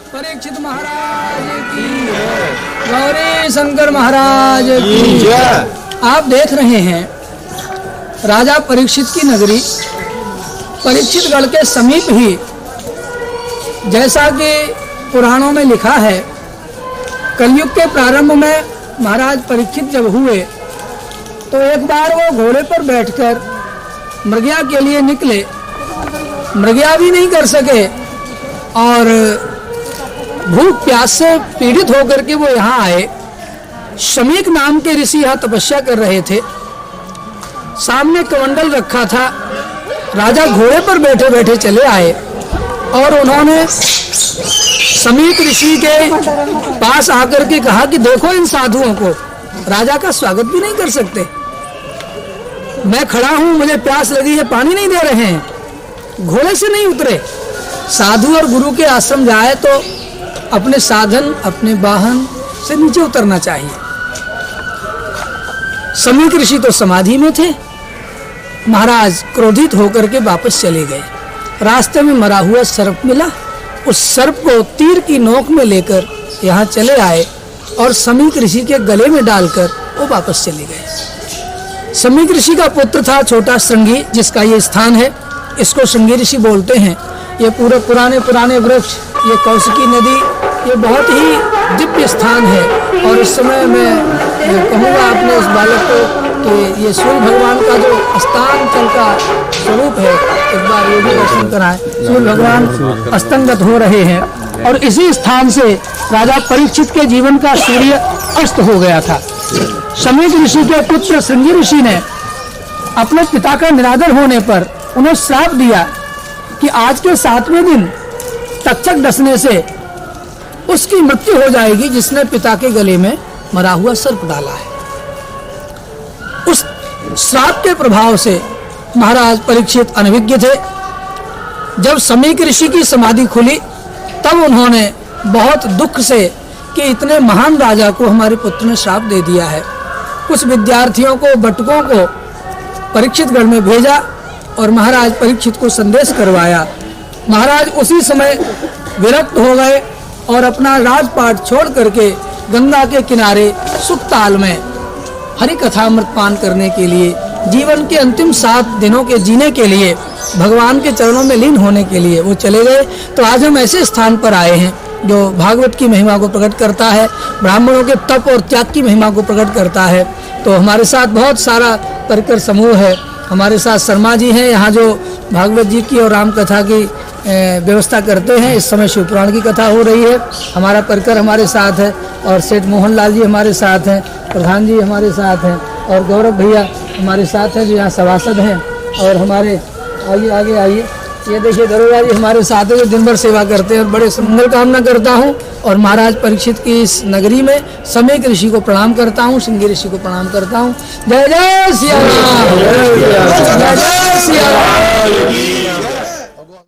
परीक्षित महाराज की गौरी शंकर महाराज की। आप देख रहे हैं राजा परीक्षित की नगरी परीक्षितगढ़ के समीप ही, जैसा कि पुराणों में लिखा है, कलयुग के प्रारंभ में महाराज परीक्षित जब हुए तो एक बार वो घोड़े पर बैठकर मृगया के लिए निकले। मृगया भी नहीं कर सके और भूख प्यास से पीड़ित होकर के वो यहाँ आए। शमीक नाम के ऋषि यहाँ तपस्या कर रहे थे। सामने कमंडल रखा था। राजा घोड़े पर बैठे बैठे चले आए और उन्होंने शमीक ऋषि के पास आकर के कहा कि देखो इन साधुओं को, राजा का स्वागत भी नहीं कर सकते। मैं खड़ा हूं, मुझे प्यास लगी है, पानी नहीं दे रहे हैं, घोड़े से नहीं उतरे। साधु और गुरु के आश्रम जाए तो अपने साधन, अपने वाहन से नीचे उतरना चाहिए। शमीक ऋषि तो समाधि में थे। महाराज क्रोधित होकर के वापस चले गए। रास्ते में मरा हुआ सर्प मिला। उस सर्प को तीर की नोक में लेकर यहाँ चले आए और शमीक ऋषि के गले में डालकर वो वापस चले गए। शमीक ऋषि का पुत्र था छोटा श्रृंगी, जिसका ये स्थान है। इसको श्रृंगी ऋषि बोलते हैं। ये पूरे पुराने वृक्ष, ये कौशिकी नदी, ये बहुत ही दिव्य स्थान है। और इस समय मैं कहूँगा अपने इस बालक को कि ये सूर्य भगवान का जो अस्तांचल का स्वरूप है, एक बार ये भी दर्शन कराएं। सूर्य भगवान अस्तंगत हो रहे हैं और इसी स्थान से राजा परीक्षित के जीवन का सूर्य अस्त हो गया था। शमीक ऋषि के पुत्र श्रृंगी ऋषि ने अपने पिता का निरादर होने पर उन्हें श्राप दिया कि आज के 7वें दिन तक्षक डसने से उसकी मृत्यु हो जाएगी, जिसने पिता के गले में मरा हुआ सर्प डाला है। उस श्राप के प्रभाव से महाराज परीक्षित अनभिज्ञ थे। जब शमीक ऋषि की समाधि खुली तब उन्होंने बहुत दुख से कि इतने महान राजा को हमारे पुत्र ने श्राप दे दिया है, कुछ विद्यार्थियों को, बटुकों को परीक्षितगढ़ में भेजा और महाराज परीक्षित को संदेश करवाया। महाराज उसी समय विरक्त हो गए और अपना राजपाट छोड़ करके गंगा के किनारे सुखताल में हरि कथामृत पान करने के लिए, जीवन के अंतिम 7 दिनों के जीने के लिए, भगवान के चरणों में लीन होने के लिए वो चले गए। तो आज हम ऐसे स्थान पर आए हैं जो भागवत की महिमा को प्रकट करता है, ब्राह्मणों के तप और त्याग की महिमा को प्रकट करता है। तो हमारे साथ बहुत सारा परिकर समूह है। हमारे साथ शर्मा जी हैं, यहाँ जो भागवत जी की और राम कथा की व्यवस्था करते हैं। इस समय शिवपुराण की कथा हो रही है। हमारा परिकर हमारे साथ है और सेठ मोहन लाल जी हमारे साथ हैं, प्रधान जी हमारे साथ हैं और गौरव भैया हमारे साथ हैं जो यहाँ सभासद हैं। और हमारे आगे आइए, ये देखिए दरोगा जी हमारे साथ है जो दिन भर सेवा करते हैं। और बड़े मंगल कामना करता हूँ और महाराज परीक्षित की इस नगरी में शमीक ऋषि को प्रणाम करता हूँ, श्रृंगी ऋषि को प्रणाम करता हूँ। जय जय सिया राम, जय जय सिया राम।